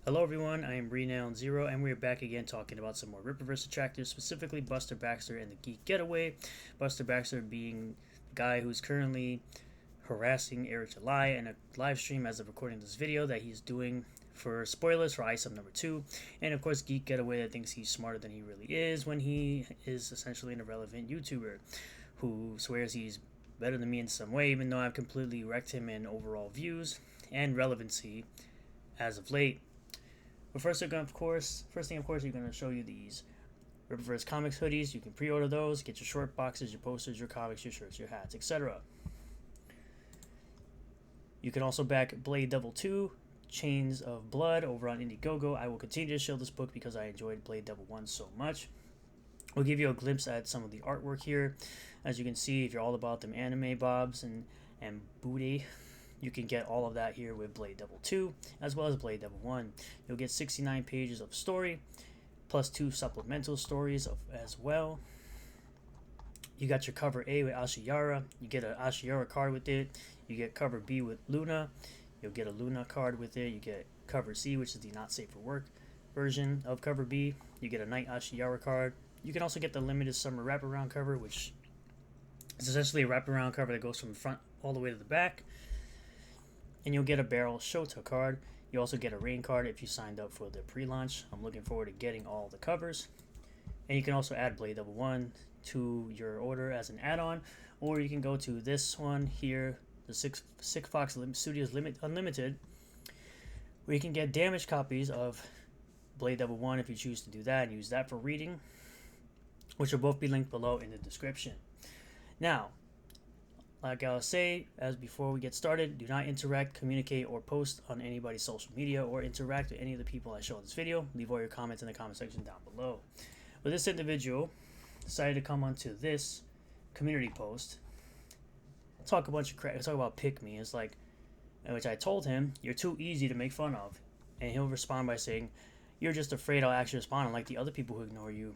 Hello everyone, I am Renown Zero, and we're back again talking about some more Rippaverse attractors, specifically Buster Baxter and the Geek Getaway. Buster Baxter being the guy who's currently harassing Eric July in a live stream as of recording this video that he's doing for spoilers for ISOM number 2. And of course, Geek Getaway that thinks he's smarter than he really is when he is essentially an irrelevant YouTuber who swears he's better than me in some way, even though I've completely wrecked him in overall views and relevancy as of late. But first thing, of course, you're going to show you these Rippaverse Comics hoodies. You can pre-order those, get your short boxes, your posters, your comics, your shirts, your hats, etc. You can also back Blade Devil 2, Chains of Blood over on Indiegogo. I will continue to show this book because I enjoyed Blade Devil 1 so much. We'll give you a glimpse at some of the artwork here. As you can see, if you're all about them anime bobs and booty, you can get all of that here with Blade Devil 2, as well as Blade Devil 1. You'll get 69 pages of story, plus 2 supplemental stories as well. You got your cover A with Ashiyara. You get an Ashiyara card with it. You get cover B with Luna. You'll get a Luna card with it. You get cover C, which is the not safe for work version of cover B. You get a Night Ashiyara card. You can also get the limited summer wraparound cover, which is essentially a wraparound cover that goes from the front all the way to the back. And you'll get a Barrel Shota card. You also get a Rain card if you signed up for the pre-launch. I'm looking forward to getting all the covers. And you can also add Blade Devil 1 to your order as an add-on. Or you can go to this one here, the Six Fox Studios Unlimited, where you can get damaged copies of Blade Devil 1 if you choose to do that and use that for reading, which will both be linked below in the description. Now, like I'll say, as before we get started, do not interact, communicate, or post on anybody's social media or interact with any of the people I show in this video. Leave all your comments in the comment section down below. But this individual decided to come onto this community post, talk a bunch of crap, talk about pick me. It's like, which I told him, you're too easy to make fun of. And he'll respond by saying, you're just afraid I'll actually respond, unlike the other people who ignore you.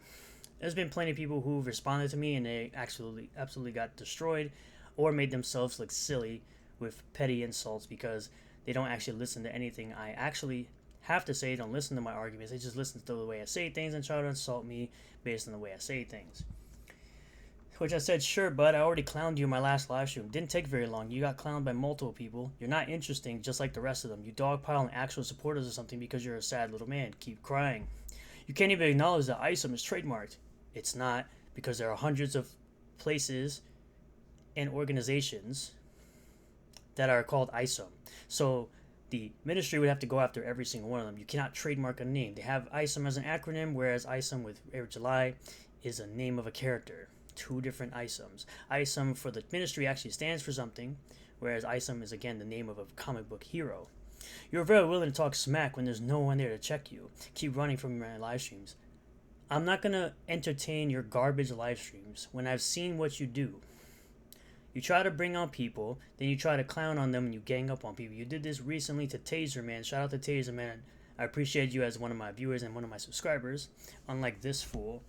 There's been plenty of people who've responded to me and they absolutely got destroyed, or made themselves look silly with petty insults because they don't actually listen to anything I actually have to say. They don't listen to my arguments. They just listen to the way I say things and try to insult me based on the way I say things. Which I said, sure, bud, I already clowned you in my last live stream. Didn't take very long. You got clowned by multiple people. You're not interesting, just like the rest of them. You dogpile on actual supporters or something because you're a sad little man. Keep crying. You can't even acknowledge that ISOM is trademarked. It's not, because there are hundreds of places and organizations that are called ISOM. So the ministry would have to go after every single one of them. You cannot trademark a name. They have ISOM as an acronym, whereas ISOM with Eric July is a name of a character. Two different ISOMs. ISOM for the ministry actually stands for something, whereas ISOM is again the name of a comic book hero. You're very willing to talk smack when there's no one there to check you. Keep running from my live streams. I'm not going to entertain your garbage live streams when I've seen what you do. You try to bring on people, then you try to clown on them and you gang up on people. You did this recently to Taser Man. Shout out to Taser Man. I appreciate you as one of my viewers and one of my subscribers. Unlike this fool,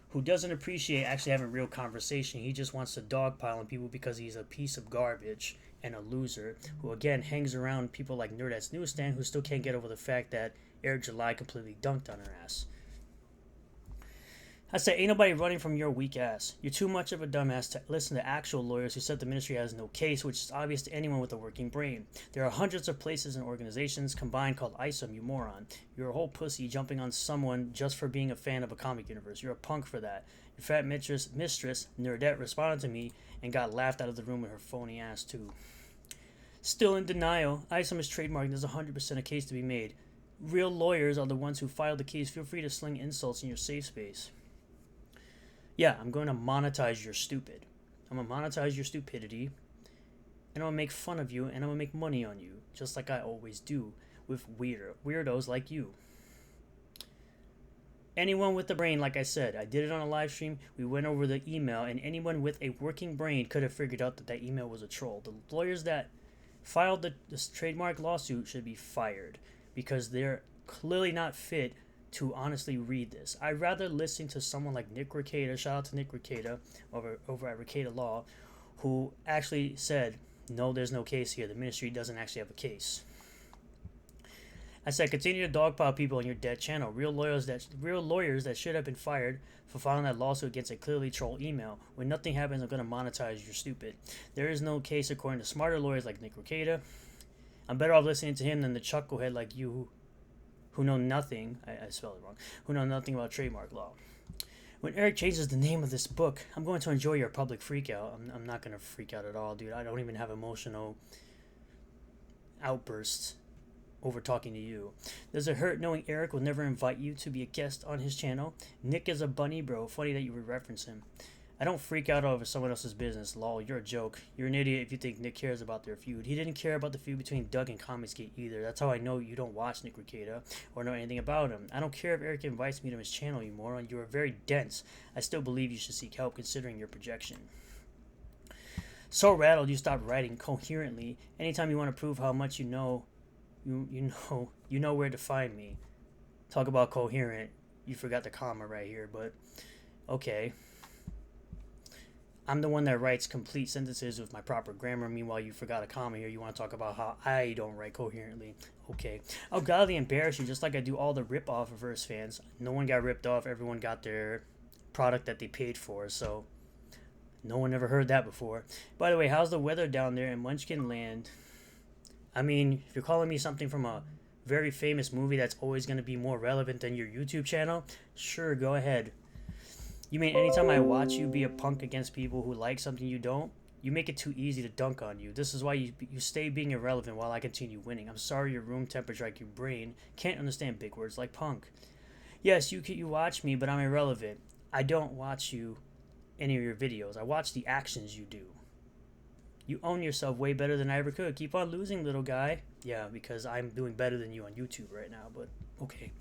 who doesn't appreciate actually having real conversation. He just wants to dogpile on people because he's a piece of garbage and a loser, who again hangs around people like Nerdette's Newsstand, who still can't get over the fact that Eric July completely dunked on her ass. I say, ain't nobody running from your weak ass. You're too much of a dumbass to listen to actual lawyers who said the ministry has no case, which is obvious to anyone with a working brain. There are hundreds of places and organizations combined called ISOM, you moron. You're a whole pussy jumping on someone just for being a fan of a comic universe. You're a punk for that. Your fat mistress, Nerdette, responded to me and got laughed out of the room with her phony ass too. Still in denial, ISOM is trademarked. There's 100% a case to be made. Real lawyers are the ones who filed the case. Feel free to sling insults in your safe space. Yeah, I'm going to monetize your stupid. I'm going to monetize your stupidity, and I'm going to make fun of you, and I'm going to make money on you, just like I always do with weirdos like you. Anyone with a brain, like I said, I did it on a live stream, we went over the email, and anyone with a working brain could have figured out that that email was a troll. The lawyers that filed this trademark lawsuit should be fired, because they're clearly not fit to honestly read this. I'd rather listen to someone like Nick Rekieta, shout out to Nick Rekieta over at Rekieta Law, who actually said, no, there's no case here. The ministry doesn't actually have a case. I said, continue to dogpile people on your dead channel. Real lawyers that should have been fired for filing that lawsuit against a clearly troll email. When nothing happens, I'm gonna monetize. You're stupid. There is no case according to smarter lawyers like Nick Rekieta. I'm better off listening to him than the chucklehead like you who know nothing. I spelled it wrong. Who know nothing about trademark law. When Eric changes the name of this book, I'm going to enjoy your public freak out. I'm not going to freak out at all, dude. I don't even have emotional outbursts over talking to you. Does it hurt knowing Eric will never invite you to be a guest on his channel? Nick is a bunny, bro. Funny that you would reference him. I don't freak out over someone else's business. Lol, you're a joke. You're an idiot if you think Nick cares about their feud. He didn't care about the feud between Doug and Comicsgate either. That's how I know you don't watch Nick Rekieta or know anything about him. I don't care if Eric invites me to his channel, you moron. You are very dense. I still believe you should seek help considering your projection. So rattled you stopped writing coherently. Anytime you want to prove how much you know where to find me. Talk about coherent. You forgot the comma right here, but okay. I'm the one that writes complete sentences with my proper grammar. Meanwhile, you forgot a comma here. You want to talk about how I don't write coherently. Okay. I'll gladly embarrass you just like I do all the Rippaverse fans. No one got ripped off. Everyone got their product that they paid for. So no one ever heard that before. By the way, how's the weather down there in Munchkin Land? I mean, if you're calling me something from a very famous movie that's always going to be more relevant than your YouTube channel, sure, go ahead. You mean anytime I watch you be a punk against people who like something you don't, you make it too easy to dunk on you. This is why you stay being irrelevant while I continue winning. I'm sorry your room temperature like your brain can't understand big words like punk. Yes, you watch me, but I'm irrelevant. I don't watch you any of your videos. I watch the actions you do. You own yourself way better than I ever could. Keep on losing, little guy. Yeah, because I'm doing better than you on YouTube right now, but okay.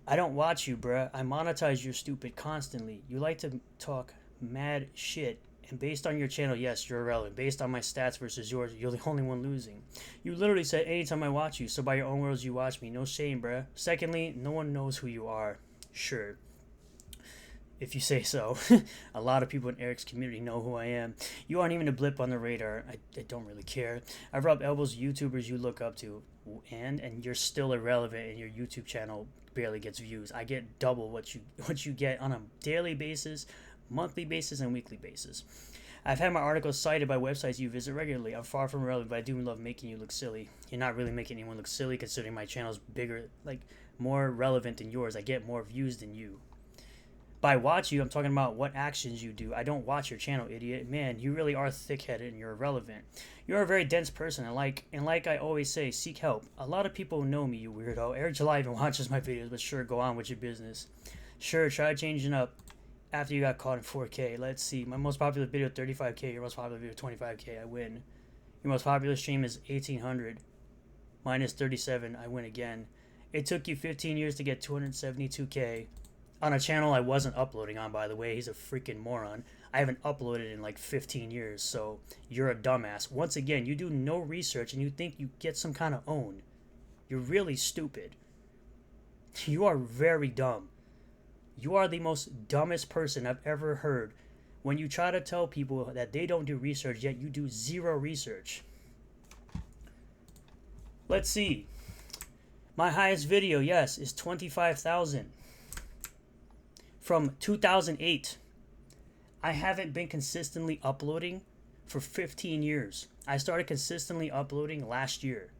I don't watch you, bruh. I monetize your stupid constantly. You like to talk mad shit, and based on your channel, yes, you're irrelevant. Based on my stats versus yours, you're the only one losing. You literally said anytime I watch you, so by your own words, you watch me. No shame, bruh. Secondly, no one knows who you are. Sure. If you say so. A lot of people in Eric's community know who I am. You aren't even a blip on the radar. I don't really care. I've rubbed elbows YouTubers you look up to, and you're still irrelevant, and your YouTube channel barely gets views. I get double what you get on a daily basis, monthly basis, and weekly basis. I've had my articles cited by websites you visit regularly. I'm far from irrelevant, but I do love making you look silly. You're not really making anyone look silly considering my channel's bigger, like more relevant than yours. I get more views than you. By watch you, I'm talking about what actions you do. I don't watch your channel, idiot. Man, you really are thick-headed and you're irrelevant. You're a very dense person, and like I always say, seek help. A lot of people know me, you weirdo. Eric July even watches my videos, but sure, go on with your business. Sure, try changing up after you got caught in 4K. Let's see. My most popular video, 35K. Your most popular video, 25K. I win. Your most popular stream is 1800. Minus 37. I win again. It took you 15 years to get 272K. On a channel I wasn't uploading on, by the way. He's a freaking moron. I haven't uploaded in like 15 years, so you're a dumbass. Once again, you do no research and you think you get some kind of own. You're really stupid. You are very dumb. You are the most dumbest person I've ever heard when you try to tell people that they don't do research, yet you do zero research. Let's see. My highest video, yes, is 25,000. From 2008. I haven't been consistently uploading for 15 years. I started consistently uploading last year.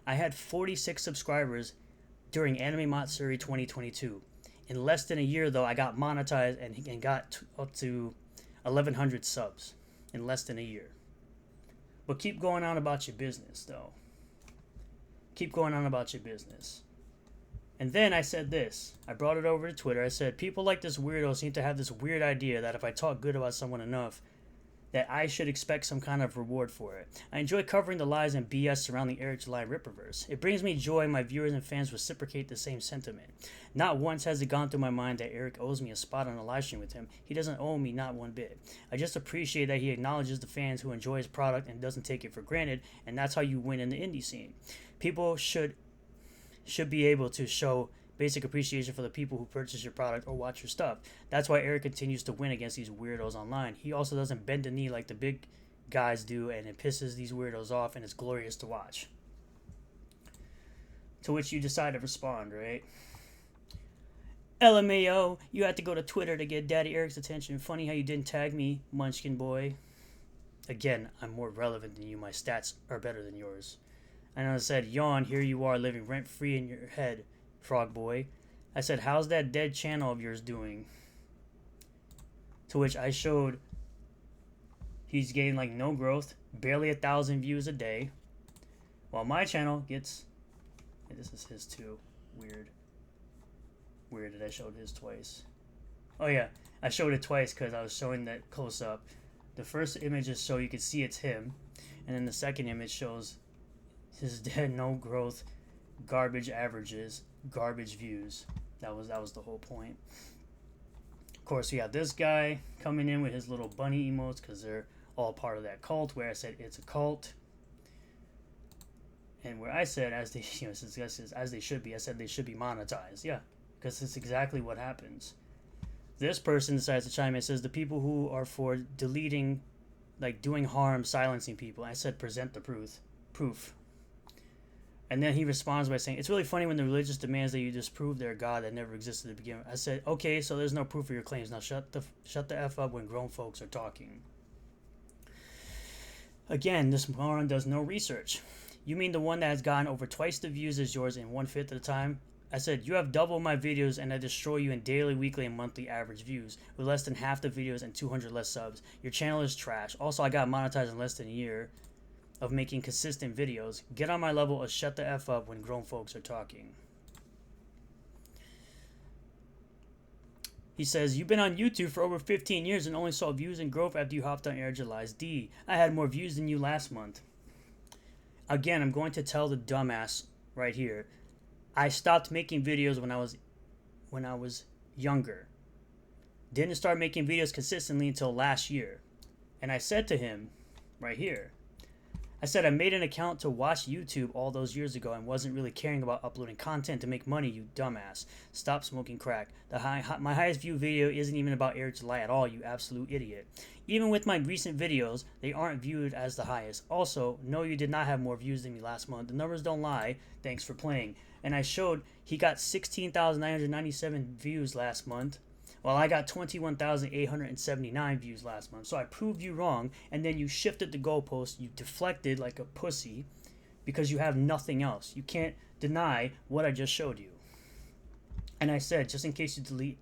I had 46 subscribers during Anime Matsuri 2022. In less than a year, though, I got monetized and got up to 1,100 subs in less than a year. But keep going on about your business, though. Keep going on about your business. And then I said this. I brought it over to Twitter. I said, people like this weirdo seem to have this weird idea that if I talk good about someone enough, that I should expect some kind of reward for it. I enjoy covering the lies and BS surrounding Eric July and Rippaverse. It brings me joy my viewers and fans reciprocate the same sentiment. Not once has it gone through my mind that Eric owes me a spot on a live stream with him. He doesn't owe me not one bit. I just appreciate that he acknowledges the fans who enjoy his product and doesn't take it for granted, and that's how you win in the indie scene. People should be able to show basic appreciation for the people who purchase your product or watch your stuff. That's why Eric continues to win against these weirdos online. He also doesn't bend the knee like the big guys do, and it pisses these weirdos off, and it's glorious to watch. To which you decide to respond, right? LMAO, you had to go to Twitter to get Daddy Eric's attention. Funny how you didn't tag me, Munchkin boy. Again, I'm more relevant than you. My stats are better than yours. And I said, yawn, here you are living rent-free in your head, FrogBoy. I said, how's that dead channel of yours doing? To which I showed he's getting like no growth, barely 1,000 views a day. While my channel gets, and this is his too, weird that I showed his twice. Oh yeah, I showed it twice because I was showing that close up. The first image is so you can see it's him, and then the second image shows his dead, no growth, garbage averages, garbage views. That was the whole point. Of course, we have this guy coming in with his little bunny emotes because they're all part of that cult. Where I said it's a cult, and where I said as they, as they should be. I said they should be monetized. Yeah, because it's exactly what happens. This person decides to chime in and says the people who are for deleting, like doing harm, silencing people. I said present the proof. And then he responds by saying, it's really funny when the religious demands that you disprove their God that never existed to begin with. I said, okay, so there's no proof of your claims. Now shut the F up when grown folks are talking. Again, this moron does no research. You mean the one that has gotten over twice the views as yours in 1/5 of the time? I said, you have double my videos and I destroy you in daily, weekly, and monthly average views with less than half the videos and 200 less subs. Your channel is trash. Also, I got monetized in less than a year of making consistent videos. Get on my level or shut the F up when grown folks are talking. He says, you've been on YouTube for over 15 years and only saw views and growth after you hopped on Air July's D. I had more views than you last month. Again, I'm going to tell the dumbass right here. I stopped making videos when I was younger. Didn't start making videos consistently until last year. And I said to him, right here, I said I made an account to watch YouTube all those years ago and wasn't really caring about uploading content to make money, you dumbass. Stop smoking crack. My highest view video isn't even about Air July at all, you absolute idiot. Even with my recent videos, they aren't viewed as the highest. Also, no, you did not have more views than me last month. The numbers don't lie. Thanks for playing. And I showed he got 16,997 views last month, while I got 21,879 views last month. So I proved you wrong, and then you shifted the goalpost. You deflected like a pussy because you have nothing else. You can't deny what I just showed you. And I said, just in case you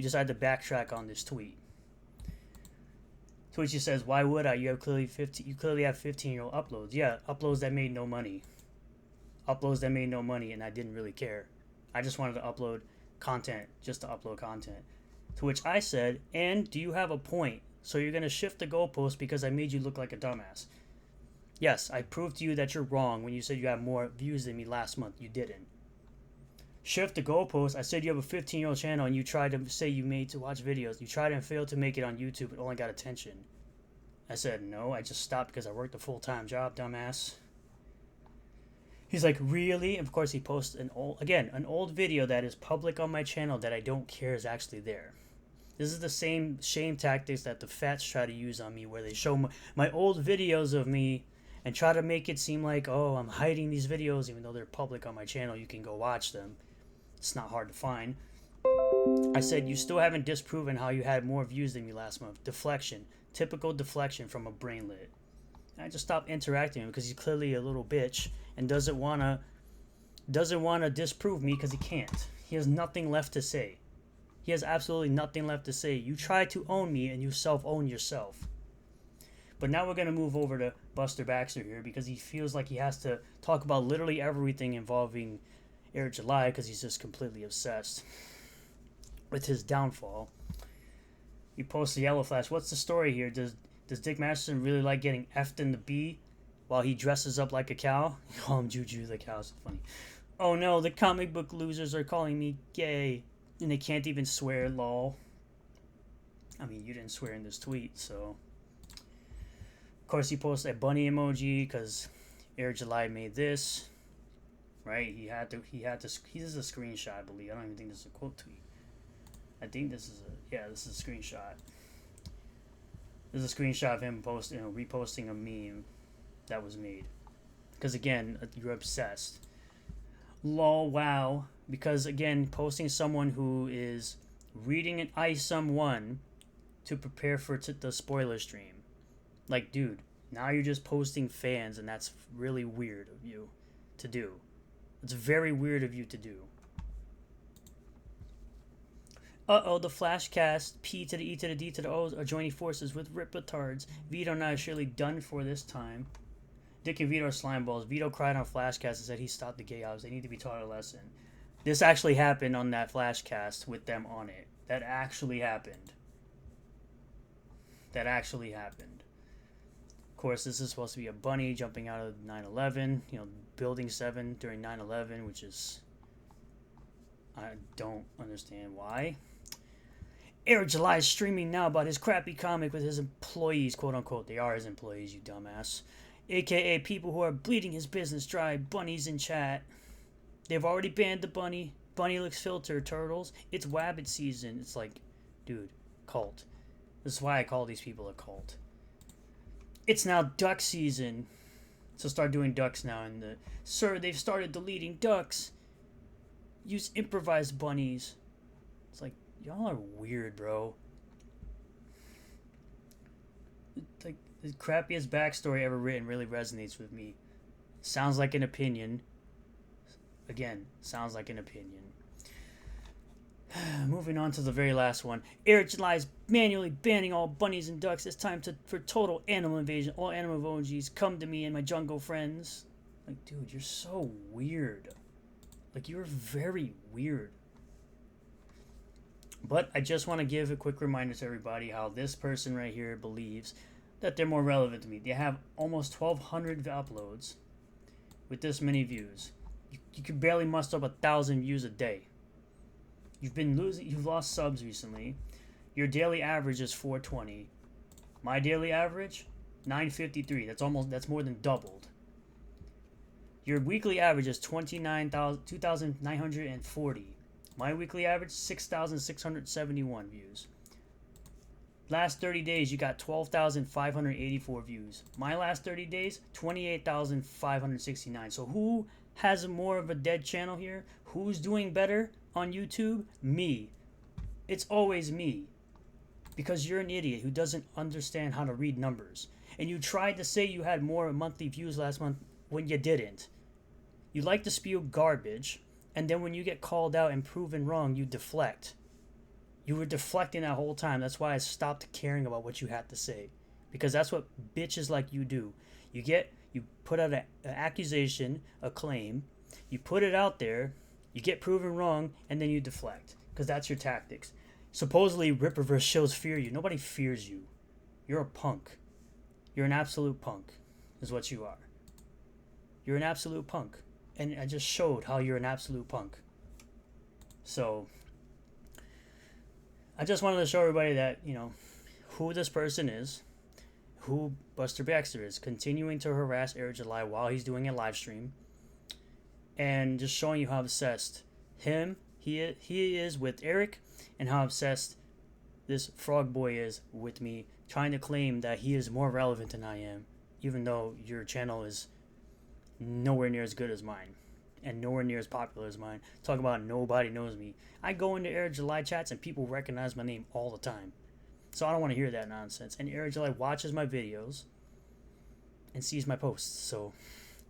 decide to backtrack on this tweet. To which he says, why would I? You clearly have 15-year-old uploads. Yeah, uploads that made no money. Uploads that made no money, and I didn't really care. I just wanted to upload content just to upload content. To which I said, and do you have a point? So you're going to shift the goalpost because I made you look like a dumbass. Yes, I proved to you that you're wrong when you said you had more views than me last month. You didn't. Shift the goalpost. I said you have a 15-year-old channel and you tried to say you made to watch videos. You tried and failed to make it on YouTube but only got attention. I said, no, I just stopped because I worked a full-time job, dumbass. He's like, really? And of course he posts an old video that is public on my channel that I don't care is actually there. This is the same shame tactics that the fats try to use on me, where they show my old videos of me and try to make it seem like, oh, I'm hiding these videos even though they're public on my channel. You can go watch them. It's not hard to find. I said, you still haven't disproven how you had more views than me last month. Deflection. Typical deflection from a brainlet. I just stopped interacting with him because he's clearly a little bitch and doesn't wanna disprove me because he can't. He has nothing left to say. He has absolutely nothing left to say. You try to own me and you self-own yourself. But now we're going to move over to Buster Baxter here because he feels like he has to talk about literally everything involving Air July because he's just completely obsessed with his downfall. He posts the yellow flash. What's the story here? Does Dick Masterson really like getting effed in the B while he dresses up like a cow? You call him Juju the cow. It's funny. Oh no, the comic book losers are calling me gay. And they can't even swear, lol. I mean, you didn't swear in this tweet, so. Of course, he posted a bunny emoji because Air July made this. Right? He had to. This is a screenshot, I believe. I don't even think this is a quote tweet. I think this is this is a screenshot. This is a screenshot of him reposting a meme that was made. Because again, you're obsessed. Lol, wow. Because again, posting someone who is reading an ISOM 1 to prepare for the spoiler stream. Like, dude, now you're just posting fans, and that's really weird of you to do. It's very weird of you to do. Uh-oh, the FlashCast, P to the E to the D to the O are joining forces with Rippatards. Vito and I are surely done for this time. Dick and Vito are slime balls. Vito cried on FlashCast and said he stopped the gay hours. They need to be taught a lesson. This actually happened on that FlashCast with them on it. That actually happened. That actually happened. Of course, this is supposed to be a bunny jumping out of 9/11. You know, Building 7 during 9/11, which is... I don't understand why. Eric July is streaming now about his crappy comic with his employees, quote unquote. They are his employees, you dumbass. AKA people who are bleeding his business dry. Bunnies in chat. They've already banned the bunny. Bunny looks filtered, turtles. It's Wabbit season. It's like, dude, cult. This is why I call these people a cult. It's now duck season. So start doing ducks now. Sir, they've started deleting ducks. Use improvised bunnies. It's like, y'all are weird, bro. Like, the crappiest backstory ever written really resonates with me. Sounds like an opinion. Again, sounds like an opinion. Moving on to the very last one. Eric July is manually banning all bunnies and ducks. It's time for total animal invasion. All animal emojis come to me and my jungle friends. Like, dude, you're so weird. Like, you're very weird. But I just want to give a quick reminder to everybody how this person right here believes that they're more relevant to me. They have almost 1,200 uploads with this many views. You can barely muster up 1,000 views a day. You've lost subs recently. Your daily average is 420. My daily average, 953. That's more than doubled. Your weekly average is 2,940. My weekly average, 6,671 views. Last 30 days, you got 12,584 views. My last 30 days, 28,569. So who has more of a dead channel here? Who's doing better on YouTube? Me. It's always me. Because you're an idiot who doesn't understand how to read numbers. And you tried to say you had more monthly views last month when you didn't. You like to spew garbage, and then when you get called out and proven wrong, you deflect. You were deflecting that whole time. That's why I stopped caring about what you had to say. Because that's what bitches like you do. You put out an accusation, a claim, you put it out there, you get proven wrong, and then you deflect. Because that's your tactics. Supposedly, Rippaverse shows fear you. Nobody fears you. You're a punk. You're an absolute punk, is what you are. You're an absolute punk. And I just showed how you're an absolute punk. So, I just wanted to show everybody that, you know, who this person is, who Buster Baxter is, continuing to harass Eric July while he's doing a live stream, and just showing you how obsessed he is with Eric, and how obsessed this FrogBoy is with me, trying to claim that he is more relevant than I am, even though your channel is nowhere near as good as mine, and nowhere near as popular as mine. Talk about nobody knows me. I go into Eric July chats and people recognize my name all the time. So I don't want to hear that nonsense. And Eric July watches my videos and sees my posts, so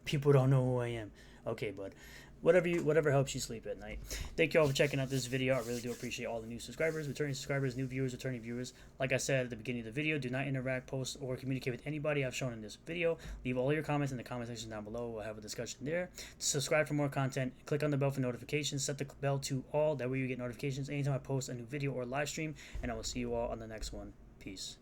people don't know who I am. Okay, bud. Whatever helps you sleep at night. Thank you all for checking out this video. I really do appreciate all the new subscribers, returning subscribers, new viewers, returning viewers. Like I said at the beginning of the video, do not interact, post, or communicate with anybody I've shown in this video. Leave all your comments in the comment section down below. We'll have a discussion there. Subscribe for more content. Click on the bell for notifications. Set the bell to all. That way you get notifications anytime I post a new video or live stream. And I will see you all on the next one. Peace.